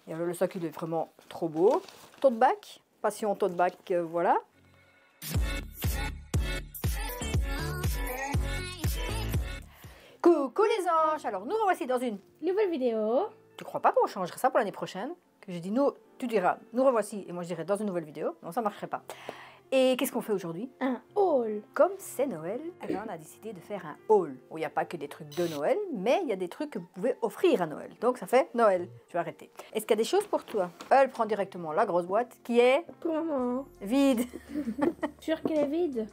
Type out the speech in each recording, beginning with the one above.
Et alors, le sac, il est vraiment trop beau. Tote bag, passion tote bag, voilà. Coucou les anges. Alors, nous revoici dans une nouvelle vidéo. Tu crois pas qu'on changerait ça pour l'année prochaine? Que je dis nous, tu diras nous revoici et moi je dirais dans une nouvelle vidéo. Non, ça marcherait pas. Et qu'est-ce qu'on fait aujourd'hui? Un haul. Comme c'est Noël, alors on a décidé de faire un haul où il n'y a pas que des trucs de Noël, mais il y a des trucs que vous pouvez offrir à Noël. Donc ça fait Noël. Je vais arrêter. Est-ce qu'il y a des choses pour toi? Elle prend directement la grosse boîte qui est Pour maman. vide. Sûr qu'elle est vide?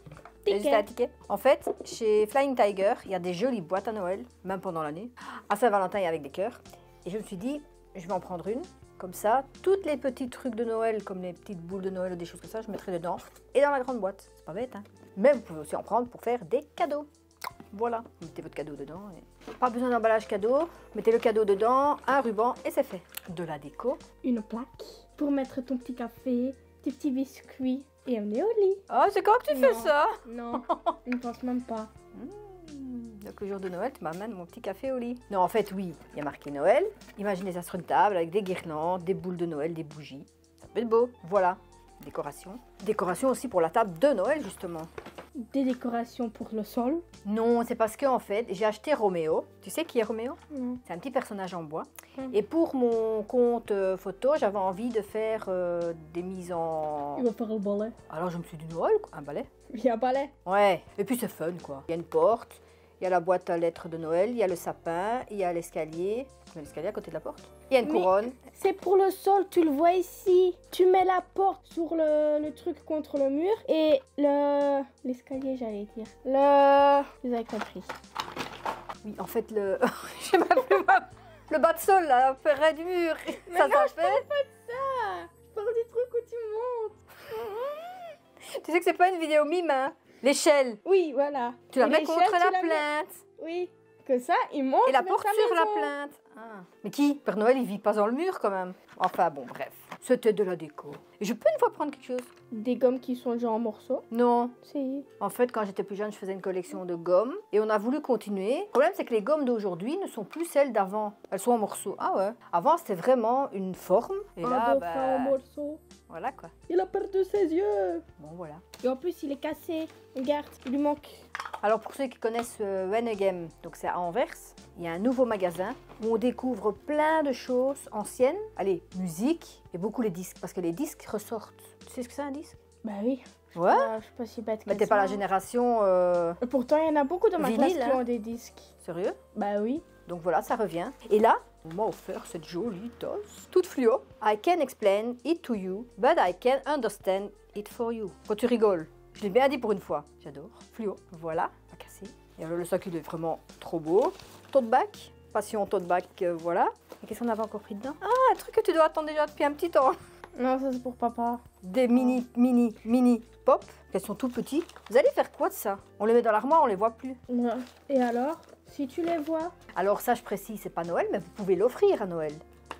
Il y a juste un ticket. En fait, chez Flying Tiger, il y a des jolies boîtes à Noël, même pendant l'année. À Saint-Valentin, il y a avec des cœurs. Et je me suis dit, je vais en prendre une. Comme ça, toutes les petits trucs de Noël, comme les petites boules de Noël ou des choses comme ça, je mettrai dedans. Et dans la grande boîte. C'est pas bête, hein. Mais vous pouvez aussi en prendre pour faire des cadeaux. Voilà, vous mettez votre cadeau dedans. Et... pas besoin d'emballage cadeau. Mettez le cadeau dedans, un ruban et c'est fait. De la déco. Une plaque pour mettre ton petit café, tes petits biscuits et amener au lit. Ah, c'est quand que tu fais ça? Non, je ne pense même pas. Donc le jour de Noël, tu m'amènes mon petit café au lit. Non, en fait, oui, il y a marqué Noël. Imaginez ça sur une table avec des guirlandes, des boules de Noël, des bougies. Ça peut être beau. Voilà, décoration. Décoration aussi pour la table de Noël, justement. Des décorations pour le sol? Non, c'est parce que en fait, j'ai acheté Roméo. Tu sais qui est Roméo? Non. C'est un petit personnage en bois. Et pour mon compte photo, j'avais envie de faire des mises en... Il va faire le balai. Alors je me suis dit Noël, quoi. Un balai. Il y a un balai. Ouais, et puis c'est fun, quoi. Il y a une porte. Il y a la boîte à lettres de Noël, il y a le sapin, il y a l'escalier. Il y a l'escalier à côté de la porte. Il y a une couronne. C'est pour le sol, tu le vois ici. Tu mets la porte sur le truc contre le mur et l'escalier, j'allais dire. Vous avez compris. Oui, en fait, j'ai même plus le bas de sol, là, près du mur. Mais non, je parle pas de ça. Je parle du truc où tu montes. Tu sais que c'est pas une vidéo mime, hein. L'échelle. Oui, voilà. Tu la mets L'échelle, contre la mets- plainte. Oui, que ça, il monte Et la vers porte sa sur la maison. plainte. Ah. Mais qui? Père Noël, il vit pas dans le mur quand même. Enfin bon, bref. C'était de la déco. Et je peux une fois prendre quelque chose? Des gommes qui sont déjà en morceaux. Non. Si. En fait, quand j'étais plus jeune, je faisais une collection de gommes. Et on a voulu continuer. Le problème, c'est que les gommes d'aujourd'hui ne sont plus celles d'avant. Elles sont en morceaux. Ah ouais. Avant, c'était vraiment une forme. Et là, dauphin en morceaux. voilà quoi. Il a perdu ses yeux. Bon, voilà. Et en plus, il est cassé. Regarde, il lui manque. Alors pour ceux qui connaissent Wenegem, donc c'est à Anvers, il y a un nouveau magasin où on découvre plein de choses anciennes. Allez, musique et beaucoup les disques, parce que les disques ressortent. Tu sais ce que c'est un disque? Bah oui. Ouais. Je suis pas si bête que Mais t'es ça. pas la génération Et pourtant, il y en a beaucoup dans ma vinyle, classe qui hein. ont des disques. sérieux. Bah oui. Donc voilà, ça revient. Et là, on m'a offert cette jolie tasse, toute fluo. I can explain it to you, but I can understand it for you. Quand tu rigoles. Je l'ai bien dit pour une fois. J'adore. Fluo. Voilà, pas cassé. Et alors le sac, il est vraiment trop beau. Tote bag. Passion tote bag, voilà. Et qu'est-ce qu'on avait encore pris dedans? Ah, un truc que tu dois attendre déjà depuis un petit temps. Non, ça c'est pour papa. Des mini pop. Elles sont tout petits. Vous allez faire quoi de ça? On les met dans l'armoire, on les voit plus. Ouais. Et alors, si tu les vois, Alors ça, je précise, c'est pas Noël, mais vous pouvez l'offrir à Noël.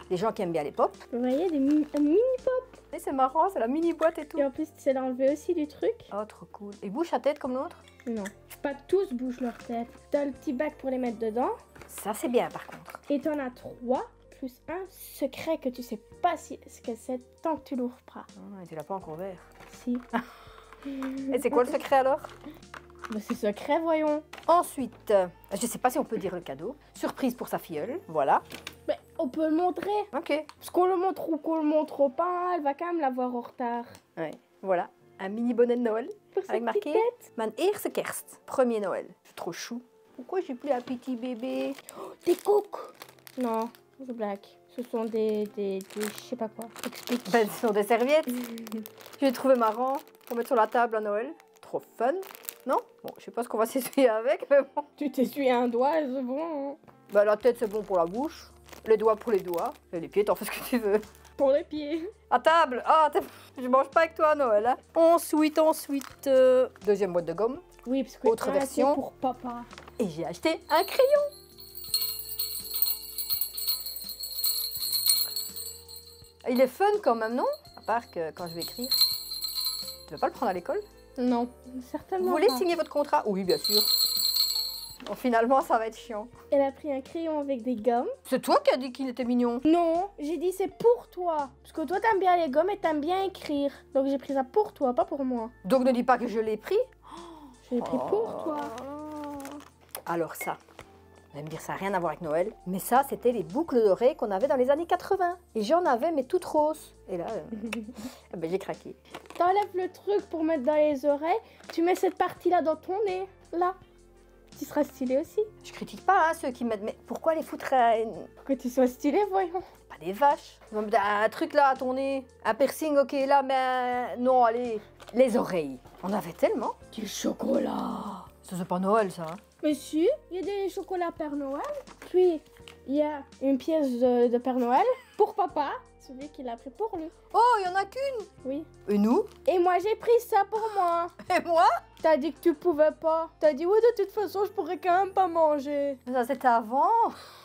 Les gens qui aiment bien les pop. vous voyez, un mini pop. Et c'est marrant, c'est la mini boîte et tout. Et en plus, tu sais l'enlever aussi du truc. Oh, trop cool. Et bouche à tête comme l'autre? Non. Pas tous bougent leur tête. T'as le petit bac pour les mettre dedans. Ça, c'est bien par contre. Et t'en as 3 plus un secret que tu sais pas ce que c'est tant que tu l'ouvres pas. Ah, tu l'as pas encore ouvert. Si. Et c'est quoi le secret alors? Bah, c'est secret, voyons. Ensuite, je sais pas si on peut dire le cadeau. Surprise pour sa filleule, voilà. Mais on peut le montrer. Ok. Parce qu'on le montre ou qu'on le montre pas, elle va quand même l'avoir en retard. Ouais, voilà. Un mini bonnet de Noël. Pour sa Avec marqué petite tête. Mijn eerste kerst. Premier Noël. C'est trop chou. Pourquoi j'ai plus un petit bébé? Des coques. Non, je blague. Ce sont des je sais pas quoi. Explique. Ben, ce sont des serviettes. J'ai trouvé marrant pour mettre sur la table à Noël. Trop fun. Non? Bon, je sais pas ce qu'on va s'essuyer avec, mais bon. Tu t'essuies un doigt, c'est bon. Hein. Bah, la tête, c'est bon pour la bouche. Les doigts pour les doigts. Et les pieds, t'en fais ce que tu veux. Pour les pieds. À table. Ah, je mange pas avec toi à Noël, hein. Ensuite, deuxième boîte de gomme. Oui, parce que Autre version. c'est pour papa. Et j'ai acheté un crayon. Il est fun quand même, non? À part que quand je vais écrire. Tu vas pas le prendre à l'école? Non, certainement Vous voulez pas. signer votre contrat? Oui, bien sûr. Donc finalement, ça va être chiant. Elle a pris un crayon avec des gommes. C'est toi qui as dit qu'il était mignon. Non, j'ai dit c'est pour toi. Parce que toi, t'aimes bien les gommes et t'aimes bien écrire. Donc j'ai pris ça pour toi, pas pour moi. Donc ne dis pas que je l'ai pris. Je l'ai pris pour toi. Alors ça, vous allez me dire ça n'a rien à voir avec Noël. Mais ça, c'était les boucles d'oreilles qu'on avait dans les années 80. Et j'en avais, mais toutes roses. Et là, ben, j'ai craqué. T'enlèves le truc pour mettre dans les oreilles. Tu mets cette partie-là dans ton nez. Là. Tu seras stylé aussi. Je critique pas hein, ceux qui mettent... Mais pourquoi les foutre Pour que tu sois stylé, voyons. Pas des vaches. Ils vont mettre un truc là à ton nez. Un piercing, ok, là, mais... Non, allez. Les oreilles. On avait tellement. Du chocolat. Ça, c'est pas Noël, ça. Hein. Mais si, il y a des chocolats Père Noël. Puis, il y a une pièce de Père Noël pour papa. Celui qui l'a pris pour lui. Oh, il y en a qu'une. Oui. Et nous? Et moi, j'ai pris ça pour moi. Et moi? T'as dit que tu pouvais pas. T'as dit, ouais, de toute façon, je pourrais quand même pas manger. Ça, c'était avant.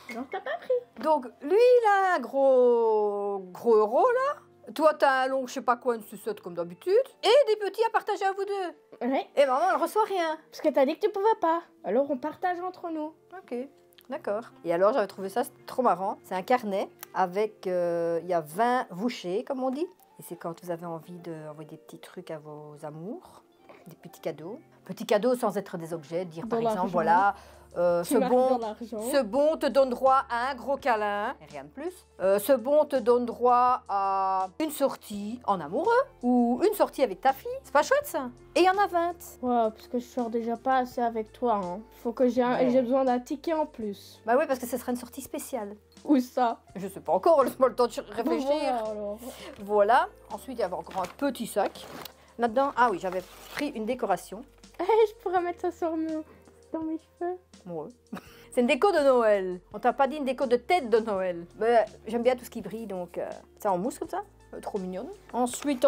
Alors, t'as pas pris. Donc, lui, il a un gros euro, là. Toi, t'as un long, je sais pas quoi, une sucette comme d'habitude. Et des petits à partager à vous deux. Ouais. Et maman, elle reçoit rien. Parce que t'as dit que tu pouvais pas. Alors, on partage entre nous. Ok, d'accord. Et alors, j'avais trouvé ça trop marrant. C'est un carnet avec, il y a 20 vouchées, comme on dit. Et c'est quand vous avez envie d'envoyer des petits trucs à vos amours, des petits cadeaux. Petits cadeaux sans être des objets, dire par exemple, voilà, ce bon te donne droit à un gros câlin, et rien de plus. Ce bon te donne droit à une sortie en amoureux ou une sortie avec ta fille. C'est pas chouette ça? Et il y en a 20. Ouais, parce que je sors déjà pas assez avec toi. Hein. Faut que j'ai besoin d'un ticket en plus. Bah oui, parce que ce sera une sortie spéciale. Où ça? Je sais pas encore, laisse-moi le temps de réfléchir. Voilà, alors. Voilà. Ensuite, il y avait encore un petit sac. Là-dedans, ah oui, j'avais pris une décoration. Je pourrais mettre ça dans mes cheveux. Ouais. C'est une déco de Noël. On t'a pas dit une déco de tête de Noël. Mais j'aime bien tout ce qui brille, donc c'est en mousse comme ça. Trop mignonne. Ensuite,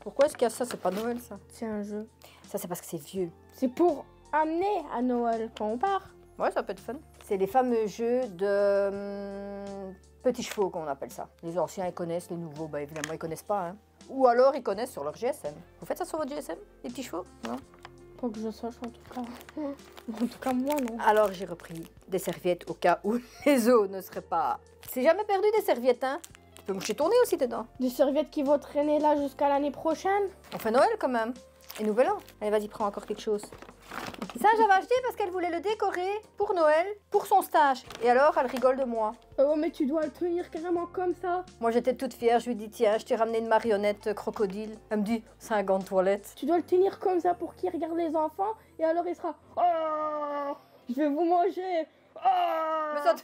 pourquoi est-ce qu'il y a ça? C'est pas Noël, ça. C'est un jeu. Ça, c'est parce que c'est vieux. C'est pour amener à Noël quand on part. Ouais, ça peut être fun. C'est les fameux jeux de petits chevaux, qu'on appelle ça. Les anciens, ils connaissent. Les nouveaux, bah, évidemment, ils connaissent pas. Hein. Ou alors, ils connaissent sur leur GSM. Vous faites ça sur votre GSM, les petits chevaux? Non? Pas que je sache, en tout cas. En tout cas, moi, non. Alors, j'ai repris des serviettes au cas où les os ne seraient pas... C'est jamais perdu des serviettes, hein? Tu peux moucher ton nez aussi dedans. Des serviettes qui vont traîner là jusqu'à l'année prochaine. On fait Noël quand même. Et Nouvel An. Allez, vas-y, prends encore quelque chose. Ça, j'avais acheté parce qu'elle voulait le décorer pour Noël, pour son stage. Et alors, elle rigole de moi. Oh, mais tu dois le tenir carrément comme ça. Moi, j'étais toute fière. Je lui dis, tiens, je t'ai ramené une marionnette crocodile. Elle me dit, c'est un gant de toilette. Tu dois le tenir comme ça pour qu'il regarde les enfants. Et alors, il sera... Oh, je vais vous manger. Oh. Mais ça,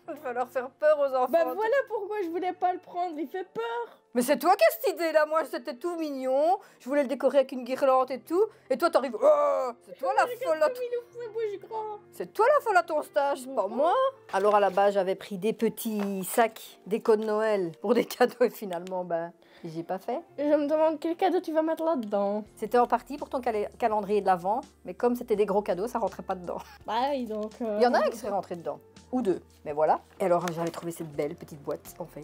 il va leur faire peur aux enfants. Bah voilà pourquoi je voulais pas le prendre. Il fait peur. Mais c'est toi qui as cette idée là, moi c'était tout mignon, je voulais le décorer avec une guirlande et tout, et toi t'arrives, oh, c'est toi la folle à c'est toi la folle à ton stage, c'est pas moi. Alors à la base j'avais pris des petits sacs déco de Noël pour des cadeaux et finalement ben j'ai pas fait. Je me demande quel cadeau tu vas mettre là-dedans. C'était en partie pour ton calendrier de l'Avent, mais comme c'était des gros cadeaux ça rentrait pas dedans. Bah oui donc... Il y en a un qui serait rentré dedans, ou deux, mais voilà. Et alors j'avais trouvé cette belle petite boîte en fer.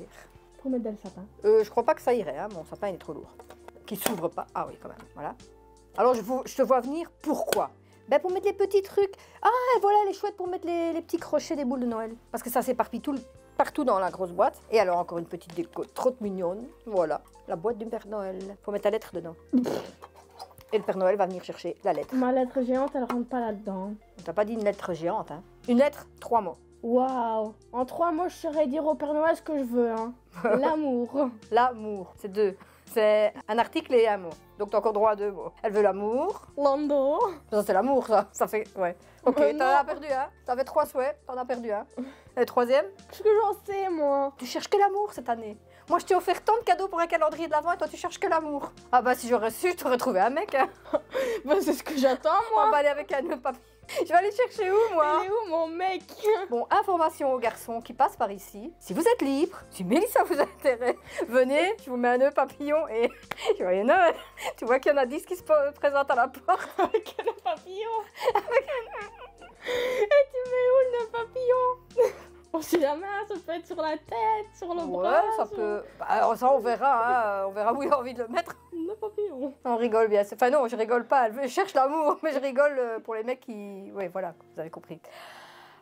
Pour mettre dans le sapin. Je crois pas que ça irait, hein. Mon sapin il est trop lourd. Qui s'ouvre pas. Ah oui, quand même, voilà. Alors je te vois venir, pourquoi? Ben pour mettre les petits trucs. Ah, et voilà les chouettes pour mettre les petits crochets des boules de Noël. Parce que ça s'éparpille partout dans la grosse boîte. Et alors encore une petite déco trop mignonne. Voilà, la boîte du Père Noël. Faut mettre la lettre dedans. Et le Père Noël va venir chercher la lettre. Ma lettre géante, elle rentre pas là-dedans. On t'a pas dit une lettre géante, hein. Une lettre, 3 mots. Waouh! En 3 mots, je saurais dire au Père Noël ce que je veux, hein. L'amour. L'amour, c'est 2. C'est un article et un mot. Donc t'as encore droit à 2 mots. Elle veut l'amour. Lando. Ça c'est l'amour, ça. Ça fait... Ouais. Ok, t'en non. as perdu un. T'avais 3 souhaits, t'en as perdu un. Et le troisième? Qu'est-ce que j'en sais, moi? Tu cherches que l'amour cette année. Moi, je t'ai offert tant de cadeaux pour un calendrier de l'Avent et toi, tu cherches que l'amour. Ah bah, si j'aurais su, je t'aurais trouvé un mec, hein. Bah, c'est ce que j'attends, moi. On va aller avec un nœud papy. Je vais aller chercher où, moi? Il est où, mon mec? Bon, information aux garçons qui passent par ici. Si vous êtes libre, si Mélissa vous intéresse, venez, je vous mets un nœud papillon et... Joyeux Noël. Tu vois qu'il y en a 10 qui se présentent à la porte. Avec un nœud papillon. Et tu mets où le nœud papillon? On sait jamais, ça peut être sur la tête, sur le Ouais, bras. ça peut... Bah, alors ça, on verra, hein. On verra où il a envie de le mettre. Le papillon. On rigole bien. Enfin non, je rigole pas. Je cherche l'amour, mais je rigole pour les mecs qui... Oui, voilà, vous avez compris.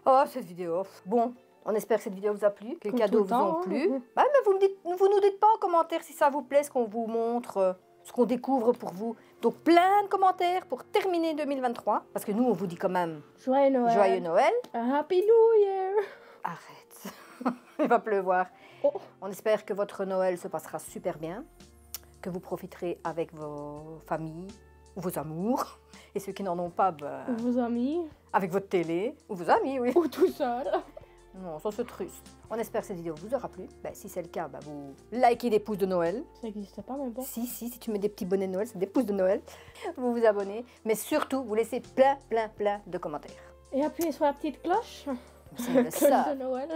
Oh, cette vidéo. Bon, on espère que cette vidéo vous a plu, que les Comme cadeaux tout le vous ont temps, plu. hein. Bah, mais vous nous dites pas en commentaire si ça vous plaît, ce qu'on vous montre, ce qu'on découvre pour vous. Donc plein de commentaires pour terminer 2023. Parce que nous, on vous dit quand même Joyeux Noël. Joyeux Noël. Happy New Year. Arrête. Il va pleuvoir. Oh. On espère que votre Noël se passera super bien, que vous profiterez avec vos familles ou vos amours. Et ceux qui n'en ont pas, ben, Vos amis. avec votre télé ou vos amis, oui. Ou tout seul. Non, ça c'est triste. On espère que cette vidéo vous aura plu. Ben, si c'est le cas, ben, vous likez des pouces de Noël. Ça n'existe pas, mais bon. Si tu mets des petits bonnets de Noël, c'est des pouces de Noël. Vous vous abonnez. Mais surtout, vous laissez plein de commentaires. Et appuyez sur la petite cloche. C'est le Cloche ça. de Noël.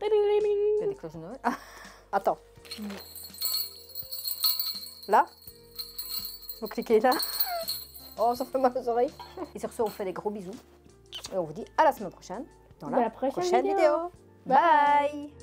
Il y a des cloches de Noël. Ah, attends. Là. Vous cliquez là. Oh, ça fait mal aux oreilles. Et sur ce, on vous fait des gros bisous. Et on vous dit à la semaine prochaine dans Dans la la prochaine prochaine vidéo. vidéo. Bye.